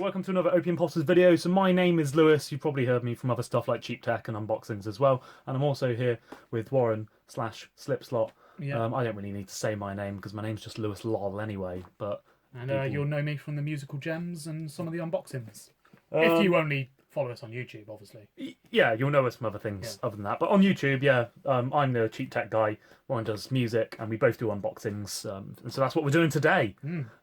welcome to another Opium Pulses video. So my name is Lewis. You've probably heard me from other stuff like Cheap Tech and unboxings as well. And I'm also here with Warren / Slipslot. Yeah. I don't really need to say my name because my name's just Lewis Lol anyway. But And you'll know me from the musical gems and some of the unboxings. If you only follow us on YouTube, obviously. Yeah, you'll know us from other things other than that. But on YouTube, yeah, I'm the Cheap Tech guy. Warren does music, and we both do unboxings. And so that's what we're doing today.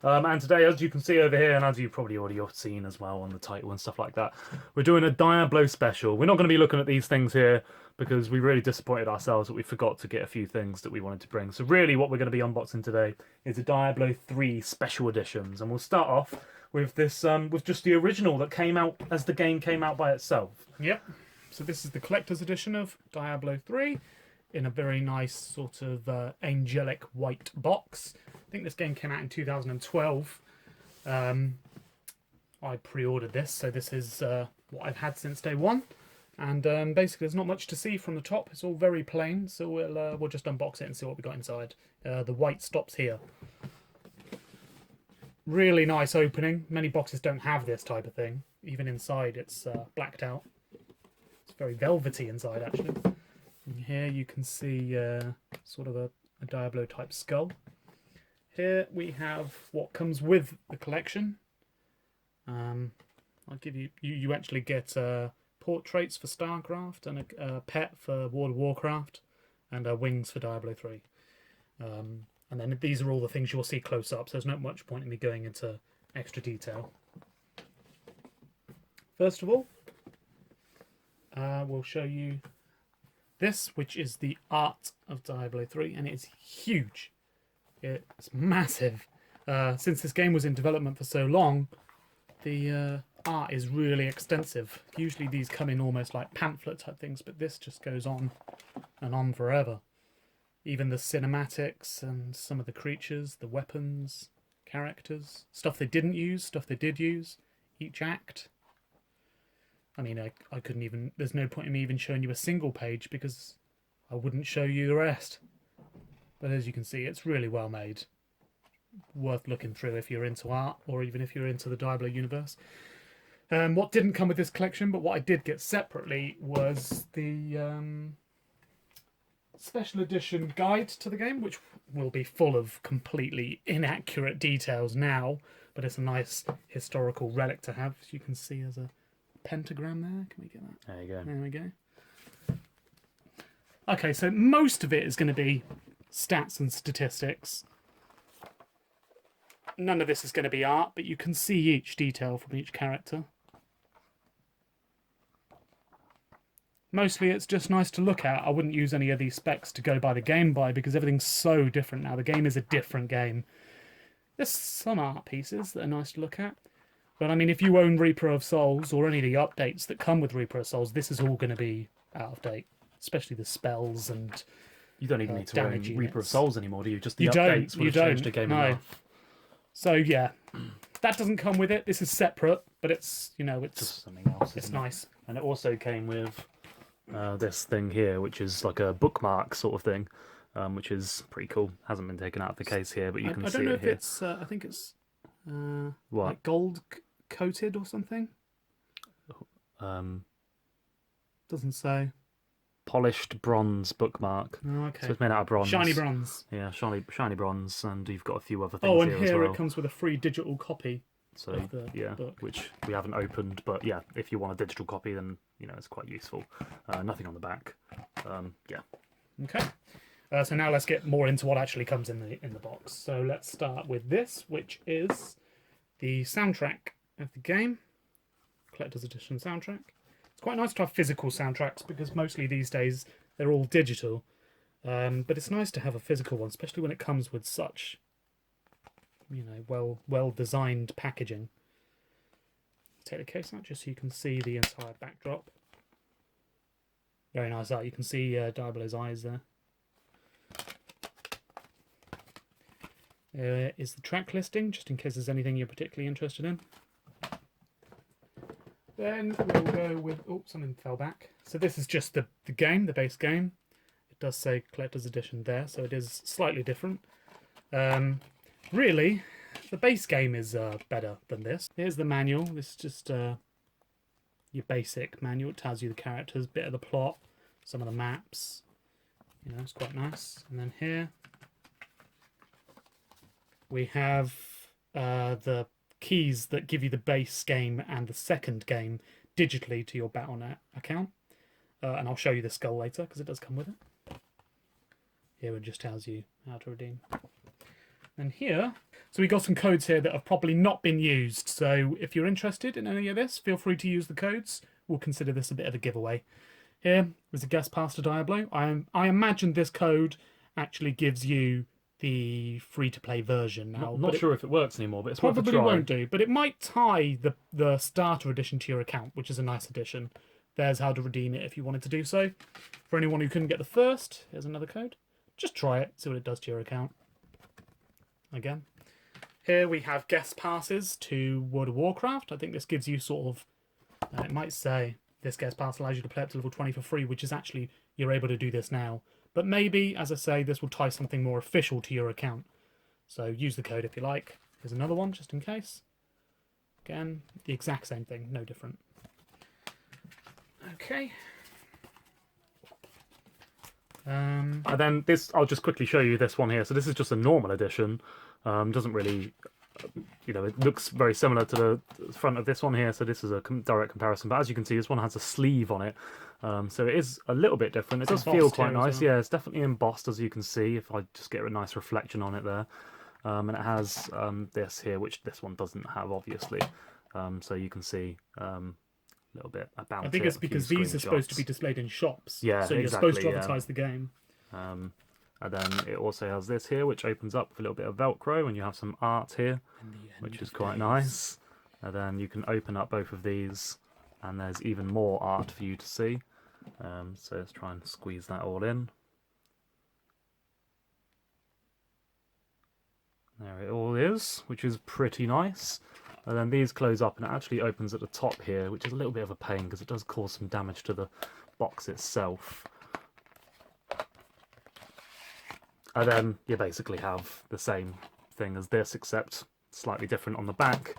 And today, as you can see over here, and as you've probably already seen as well on the title and stuff like that, we're doing a Diablo special. We're not going to be looking at these things here because we really disappointed ourselves that we forgot to get a few things that we wanted to bring. So really what we're going to be unboxing today is the Diablo 3 special editions. And we'll start off with this, with just the original that came out as the game came out by itself. Yep. So this is the collector's edition of Diablo 3 in a very nice sort of angelic white box. I think this game came out in 2012. I pre-ordered this, so this is what I've had since day one. And basically there's not much to see from the top. It's all very plain, so we'll just unbox it and see what we got inside. The white stops here. Really nice opening. Many boxes don't have this type of thing. Even inside it's blacked out. It's very velvety inside actually. And here you can see sort of a Diablo type skull. Here we have what comes with the collection. I'll give you, you actually get portraits for StarCraft and a pet for World of Warcraft and wings for Diablo 3. And then these are all the things you'll see close up, so there's not much point in me going into extra detail. First of all, we'll show you this, which is the art of Diablo 3, and it's huge. It's massive. Since this game was in development for so long, the art is really extensive. Usually these come in almost like pamphlet type things, but this just goes on and on forever. Even the cinematics and some of the creatures, the weapons, characters, stuff they didn't use, stuff they did use, each act. I mean, I couldn't even, there's no point in me even showing you a single page because I wouldn't show you the rest. But as you can see, it's really well made. Worth looking through if you're into art or even if you're into the Diablo universe. What didn't come with this collection, but what I did get separately was the special edition guide to the game, which will be full of completely inaccurate details now, but it's a nice historical relic to have. As you can see, there's a pentagram there. Can we get that? There you go. There we go. Okay, so most of it is going to be stats and statistics. None of this is going to be art, but you can see each detail from each character. Mostly it's just nice to look at. I wouldn't use any of these specs to go by the game by because everything's so different now. The game is a different game. There's some art pieces that are nice to look at. But I mean, if you own Reaper of Souls or any of the updates that come with Reaper of Souls, this is all going to be out of date. Especially the spells and You don't even need to own damage Reaper of units. Souls anymore, do you? Just the You updates don't, would you have changed the don't, game no. enough. So yeah, that doesn't come with it. This is separate, but it's, you know, it's Just something else, it's isn't it? nice. And it also came with this thing here, which is like a bookmark sort of thing, which is pretty cool. Hasn't been taken out of the case here, but you can I see don't know it if here. it's I think it's What? like gold coated or something. Um, Doesn't say. Polished bronze bookmark. Oh, okay. So it's made out of bronze. Shiny bronze. Yeah, shiny bronze, and you've got a few other things Oh, and here as here well. it comes with a free digital copy. So of the yeah, book. which we haven't opened, but yeah, if you want a digital copy, then you know it's quite useful. Nothing on the back. Yeah. Okay. So now let's get more into what actually comes in the box. So let's start with this, which is the soundtrack of the game, collector's edition soundtrack. It's quite nice to have physical soundtracks because mostly these days they're all digital, but it's nice to have a physical one, especially when it comes with such, you know, well designed packaging. Take the case out just so you can see the entire backdrop. Very nice art. You can see Diablo's eyes there. There is the track listing, just in case there's anything you're particularly interested in. Then we'll go with... Oh, something fell back. So this is just the game, the base game. It does say Collector's Edition there, so it is slightly different. Really, The base game is better than this. Here's the manual. This is just your basic manual. It tells you the characters, bit of the plot, some of the maps. You know, it's quite nice. And then here we have the keys that give you the base game and the second game digitally to your Battle.net account. And I'll show you the skull later because it does come with it. Here it just tells you how to redeem. And here, so we got some codes here that have probably not been used. So if you're interested in any of this, feel free to use the codes. We'll consider this a bit of a giveaway. Here is a guest pass to Diablo. I imagine this code actually gives you the free-to-play version now. Not sure if it works anymore, but it's worth a try. Probably won't do, but it might tie the starter edition to your account, which is a nice addition. There's how to redeem it if you wanted to do so. For anyone who couldn't get the first, here's another code. Just try it, see what it does to your account. Again. Here we have guest passes to World of Warcraft. I think this gives you sort of, it might say, this guest pass allows you to play up to level 20 for free, which is actually, you're able to do this now. But maybe, as I say, this will tie something more official to your account. So use the code if you like. Here's another one, just in case. Again, the exact same thing, no different. Okay. And then this, I'll just quickly show you this one here. So this is just a normal edition. Doesn't really, it looks very similar to the front of this one here. So this is a direct comparison. But as you can see, this one has a sleeve on it. So it is a little bit different. It does feel quite nice. Yeah, it's definitely embossed, as you can see, if I just get a nice reflection on it there. And it has this here, which this one doesn't have, obviously. So you can see a little bit about it. I think it's because these are supposed to be displayed in shops. Yeah, so you're supposed to advertise the game. And then it also has this here, which opens up with a little bit of Velcro, and you have some art here, which is quite nice. And then you can open up both of these, and there's even more art for you to see. So let's try and squeeze that all in. There it all is, which is pretty nice. And then these close up, and it actually opens at the top here, which is a little bit of a pain because it does cause some damage to the box itself. And then you basically have the same thing as this, except slightly different on the back.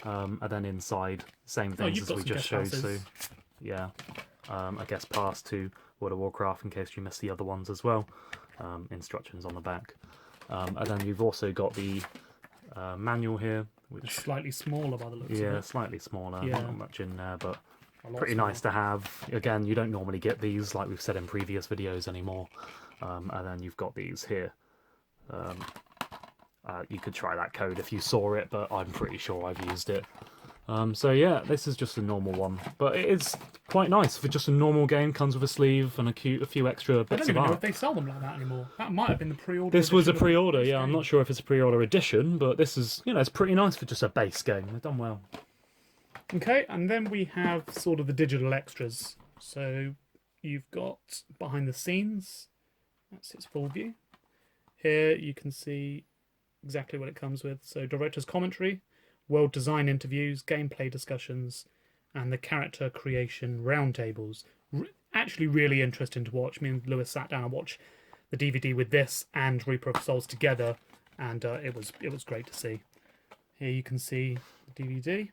And then inside, same things as we just showed you. Yeah, I guess pass to World of Warcraft in case you missed the other ones as well. Instructions on the back. And then you've also got the manual here, which it's slightly smaller by the looks of it. Yeah, slightly smaller. Yeah. Not much in there, but pretty nice to have. Again, you don't normally get these, like we've said in previous videos, anymore. And then you've got these here. You could try that code if you saw it, but I'm pretty sure I've used it. So yeah, this is just a normal one, but it is quite nice for just a normal game. Comes with a sleeve and a few extra bits of art. I don't even know if they sell them like that anymore. That might have been the pre-order. This was a pre-order, yeah. I'm not sure if it's a pre-order edition, but this is, it's pretty nice for just a base game. They've done well. Okay, and then we have sort of the digital extras. So you've got behind the scenes. That's its full view. Here you can see exactly what it comes with. So director's commentary, world design interviews, gameplay discussions, and the character creation roundtables. Actually really interesting to watch. Me and Lewis sat down and watched the DVD with this and Reaper of Souls together, and it was great to see. Here you can see the DVD.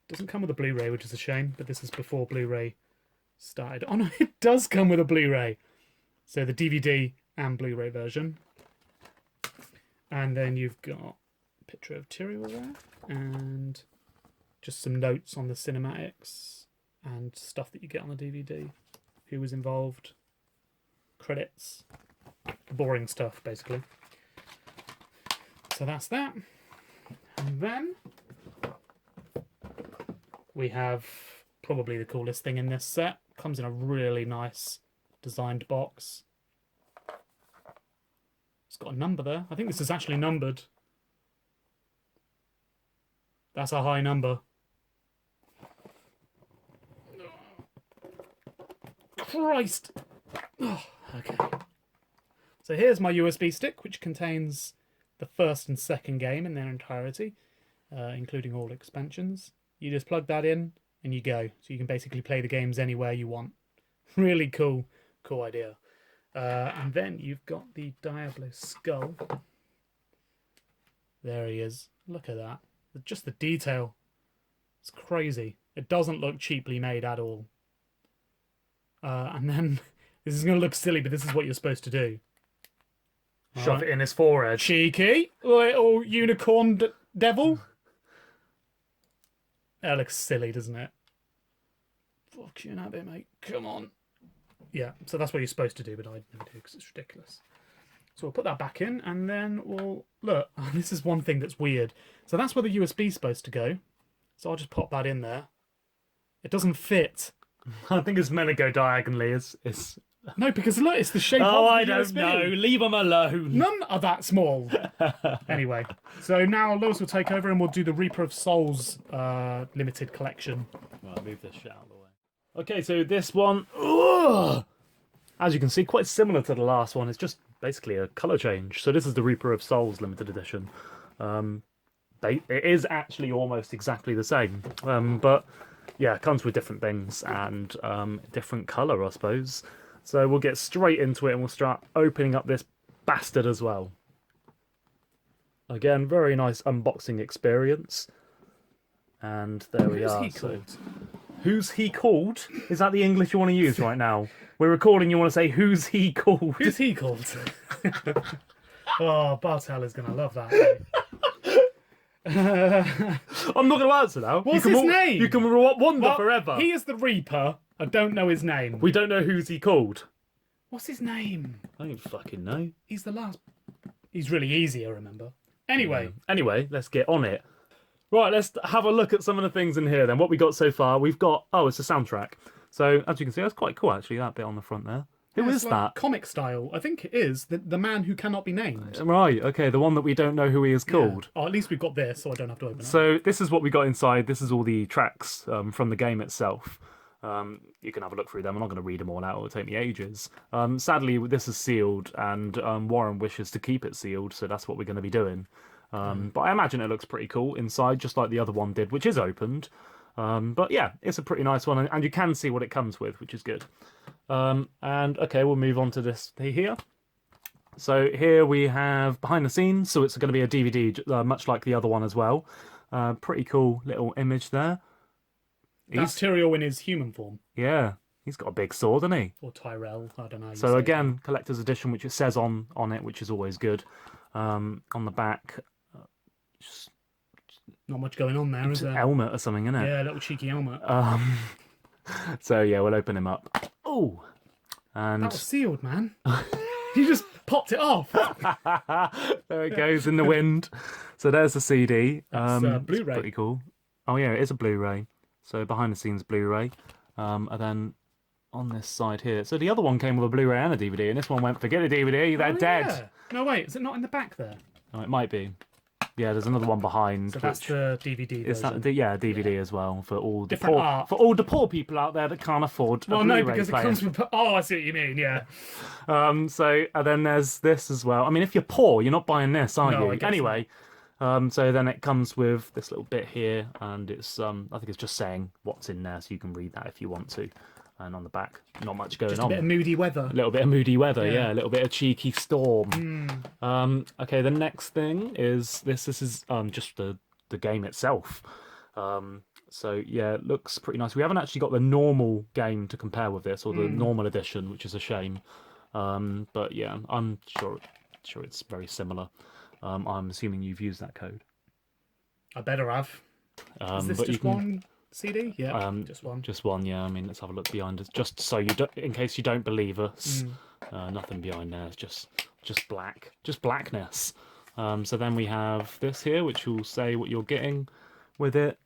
Doesn't come with a Blu-ray, which is a shame, but this is before Blu-ray started. Oh no, it does come with a Blu-ray. So the DVD and Blu-ray version. And then you've got a picture of Tyrael there, and just some notes on the cinematics and stuff that you get on the DVD. Who was involved, credits, boring stuff basically. So that's that. And then we have probably the coolest thing in this set. Comes in a really nice designed box. It's got a number there. I think this is actually numbered. That's a high number. Christ! Oh, okay. So here's my USB stick, which contains the first and second game in their entirety, including all expansions. You just plug that in and you go. So you can basically play the games anywhere you want. Really cool idea. And then you've got the Diablo skull. There he is. Look at that. Just the detail. It's crazy. It doesn't look cheaply made at all. And then, this is going to look silly, but this is what you're supposed to do. Shove it in his forehead. Cheeky little unicorn devil. That looks silly, doesn't it? Fucking at it, mate. Come on. Yeah, so that's what you're supposed to do, but I never do because it's ridiculous. So we'll put that back in, and then we'll... Look, this is one thing that's weird. So that's where the USB's supposed to go. So I'll just pop that in there. It doesn't fit. I think it's meant to go diagonally. It's... No, because look, it's the shape Oh, of I the don't USB. know. Leave them alone. None are that small. Anyway, so now Lewis will take over and we'll do the Reaper of Souls limited collection. Right, move this shit out of the way. Okay, so this one, ugh, as you can see, quite similar to the last one. It's just basically a colour change. So this is the Reaper of Souls limited edition. It is actually almost exactly the same, but yeah, it comes with different things and different colour, I suppose. So we'll get straight into it and we'll start opening up this bastard as well. Again, very nice unboxing experience. And there we are. Who's he called? Who's he called? Is that the English you want to use right now? We're recording, you want to say, who's he called? Who's he called? Oh, Bartel is going to love that. I'm not going to answer now. What's his name? You can wonder forever. He is the Reaper. I don't know his name. We don't know who's he called. What's his name? I don't fucking know. He's the last. He's really easy, I remember. Anyway. Anyway, let's get on it. Right, let's have a look at some of the things in here then. What we got so far, we've got... Oh, it's a soundtrack. So, as you can see, that's quite cool, actually, that bit on the front there. Who is that? Comic style. I think it is. The man who cannot be named. Right, okay, the one that we don't know who he is called. Yeah. Oh, at least we've got this, so I don't have to open it. So, this is what we got inside. This is all the tracks from the game itself. You can have a look through them. I'm not going to read them all out. It'll take me ages. Sadly, this is sealed, and Warren wishes to keep it sealed, so that's what we're going to be doing. But I imagine it looks pretty cool inside, just like the other one did, which is opened. But yeah, it's a pretty nice one, and you can see what it comes with, which is good. And okay, we'll move on to this here. So here we have behind the scenes, so it's going to be a DVD, much like the other one as well. Pretty cool little image there. That's Tyrael in his human form. Yeah, he's got a big sword, hasn't he? Or Tyrell, I don't know. How you So say again, collector's edition, which it says on it, which is always good. On the back, just not much going on there, is there? helmet or something, isn't it? Yeah, a little cheeky helmet. So yeah, we'll open him up. Oh, and That was sealed, man. You just popped it off. there it goes in the wind. So there's the CD. That's, it's Blu-ray. pretty cool. Oh yeah, it is a Blu-ray. So behind the scenes Blu-ray, and then on this side here. So the other one came with a Blu-ray and a DVD, and this one went, forget a DVD, they're dead. Yeah. No, wait, is it not in the back there? Oh, it might be. Yeah, there's another one behind. So that's the DVD Is version. that DVD as well for all the Different poor, art. for all the poor people out there that can't afford a Well, Blu-ray no, because player. it comes with... Oh, I see what you mean, yeah. So and then there's this as well. I mean, if you're poor, you're not buying this, are No, I you? guess Anyway, so then it comes with this little bit here, and it's I think it's just saying what's in there, so you can read that if you want to. And on the back, not much going Just a on. bit of moody weather. A little bit of moody weather, Yeah. yeah. A little bit of cheeky storm. Okay, the next thing is this. This is just the game itself. So yeah, it looks pretty nice. We haven't actually got the normal game to compare with this, or the normal edition, which is a shame. But yeah, I'm sure it's very similar. I'm assuming you've used that code. I better have. Is this but you just can, one CD? Yeah, just one. Just one, yeah. I mean, let's have a look behind us, just so you don't, in case you don't believe us. Nothing behind there. It's just black, just blackness. So then we have this here, which will say what you're getting with it.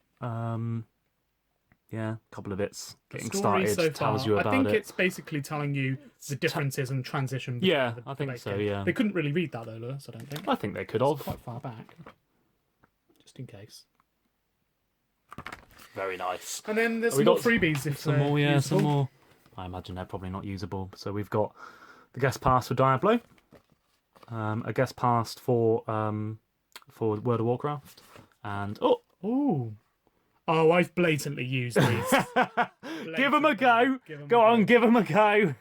Yeah, a couple of bits getting Story started. so Tells far. you about I think it. it's basically telling you the differences and transition. between Yeah, the I think base so, game. yeah. They couldn't really read that though, Lewis. I don't think. I think they could It's have. quite far back, just in case. Very nice. And then there's We some more got freebies if Some they're more, yeah, usable. some more. I imagine they're probably not usable. So we've got the guest pass for Diablo, a guest pass for World of Warcraft, and Ooh, Oh, I've blatantly used these. Give them a go. Go on, give them a go.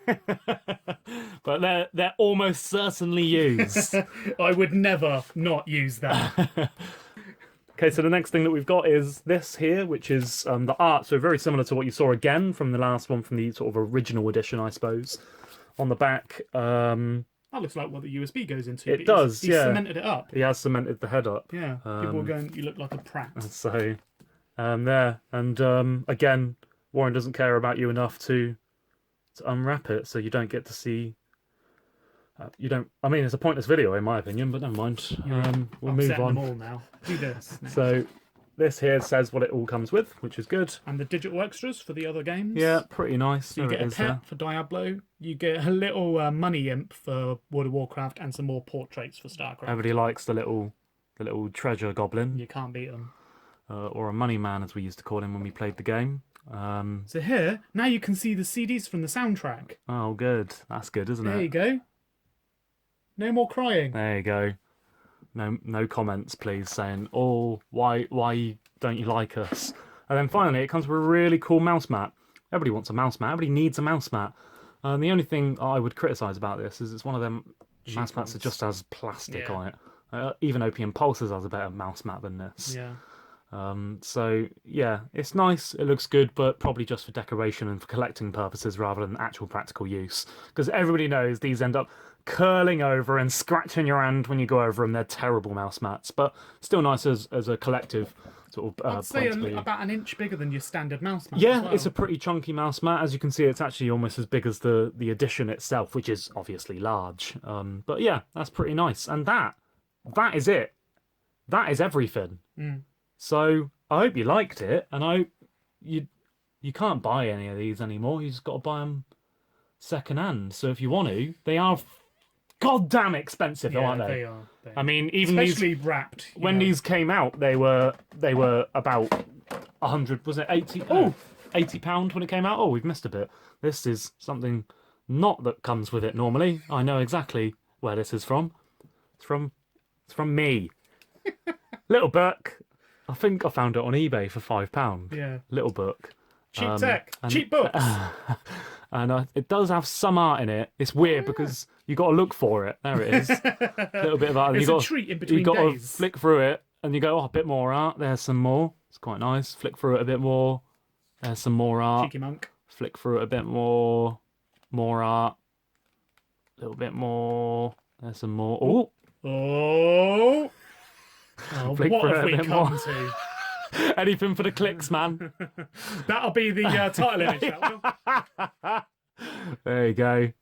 But they're almost certainly used. I would never not use that. Okay, so the next thing that we've got is this here, which is the art. So very similar to what you saw again from the last one, from the sort of original edition, I suppose. On the back, that looks like what the USB goes into. It does, he's yeah. cemented it up. He has cemented the head up. Yeah, people are going, you look like a prat. So, there. And again, Warren doesn't care about you enough to unwrap it, so you don't get to see... you don't... I mean, it's a pointless video, in my opinion, but never mind. We'll move on. Them all now. Do this next. So, this here says what it all comes with, which is good. And the digital extras for the other games. Yeah, pretty nice. So you get a pet for Diablo. You get a little money imp for World of Warcraft, and some more portraits for StarCraft. Everybody likes the little treasure goblin. You can't beat them. Or a money man, as we used to call him when we played the game. So here, now you can see the CDs from the soundtrack. Oh, good. That's good, isn't it? There you go. No more crying. There you go. No comments, please, saying, "Oh, why don't you like us?" And then finally, it comes with a really cool mouse mat. Everybody wants a mouse mat. Everybody needs a mouse mat. And the only thing I would criticise about this is it's one of them mouse mats that just has plastic on it. Even Opium Pulses has a better mouse mat than this. Yeah. So yeah, it's nice. It looks good, but probably just for decoration and for collecting purposes rather than actual practical use. Because everybody knows these end up curling over and scratching your hand when you go over them. They're terrible mouse mats, but still nice as a collective sort of. I'd say about an inch bigger than your standard mouse mat. Yeah, as well. It's a pretty chunky mouse mat. As you can see, it's actually almost as big as the edition itself, which is obviously large. But yeah, that's pretty nice. And that is it. That is everything. So I hope you liked it, and I hope you can't buy any of these anymore. You just got to buy them second hand. So if you want to, they are goddamn expensive, though, aren't they? They are. I mean, even especially these, wrapped. When these came out, they were about 100. Was it 80? Oh, £80 when it came out. Oh, we've missed a bit. This is something not that comes with it normally. I know exactly where this is from. It's from me. Little book. I think I found it on eBay for £5. Yeah. Little book. Cheap tech. Cheap books. And it does have some art in it. It's weird because you got to look for it. There it is. A little bit of art. It's a treat in between You got days. to flick through it and you go, oh, a bit more art. There's some more. It's quite nice. Flick through it a bit more. There's some more art. Cheeky monk. Flick through it a bit more. More art. A little bit more. There's some more. Oh. Oh. Flick What through have it a we bit come more. to? Anything for the clicks, man. That'll be the title image. That will. There you go.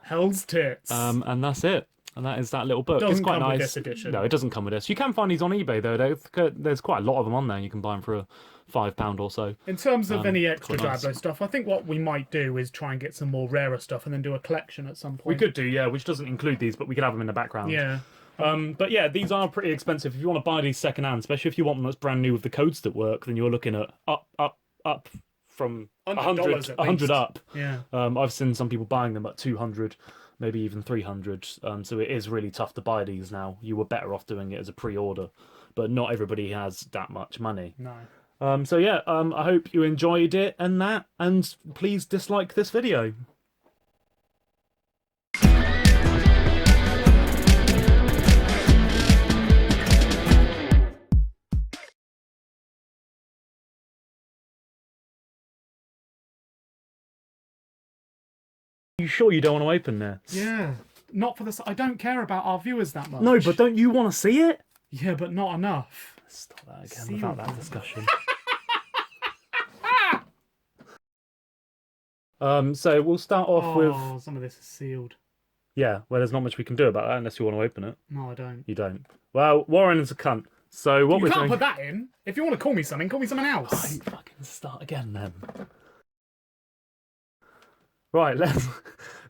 Hell's tits. And that's it. And that is that little book. Doesn't It's quite come with nice. this edition. No, it doesn't come with this. You can find these on eBay though. There's quite a lot of them on there. You can buy them for £5 or so. In terms of any extra quite nice. Diablo stuff, I think what we might do is try and get some more rarer stuff and then do a collection at some point. We could do, yeah, which doesn't include these, but we could have them in the background. Yeah. But yeah, these are pretty expensive. If you want to buy these second hand, especially if you want them that's brand new with the codes that work, then you're looking at up from $100 100 up. Yeah. I've seen some people buying them at 200, maybe even 300. So it is really tough to buy these now. You were better off doing it as a pre-order, but not everybody has that much money. No. So yeah, I hope you enjoyed it and please dislike this video. You sure you don't want to open this? Yeah. Not for this. I don't care about our viewers that much. No, but don't you want to see it? Yeah, but not enough. Let's stop that again without that discussion. So we'll start off with... some of this is sealed. Yeah, well, there's not much we can do about that unless you want to open it. No, I don't. You don't. Well, Warren is a cunt. So what You we're can't doing... put that in. If you want to call me something Oh, else. you fucking start again then. Right,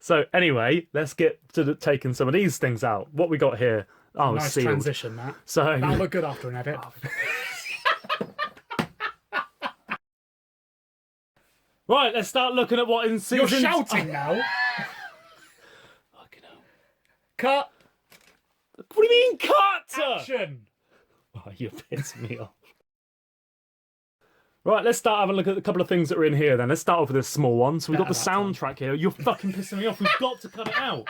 so anyway, let's get to taking some of these things out. What we got here? Oh, Nice sealed. transition, that. So That'll look good after an edit. right, let's start looking at what in season... You're shouting now. Fucking hell. Cut. What do you mean, cut? Action. Oh, you're pissing me off. Right, let's start having a look at a couple of things that are in here then. Let's start off with this small one. So we've got the Better that time. soundtrack here. You're fucking pissing me off. We've got to cut it out.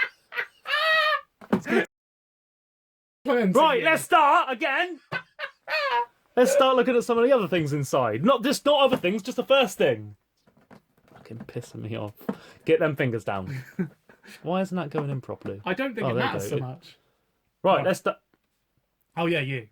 Right, let's start again. Let's start looking at some of the other things inside. Not other things, just the first thing. Fucking pissing me off. Get them fingers down. Why isn't that going in properly? I don't think it there you matters go. so much. Right, let's start. Oh yeah, you.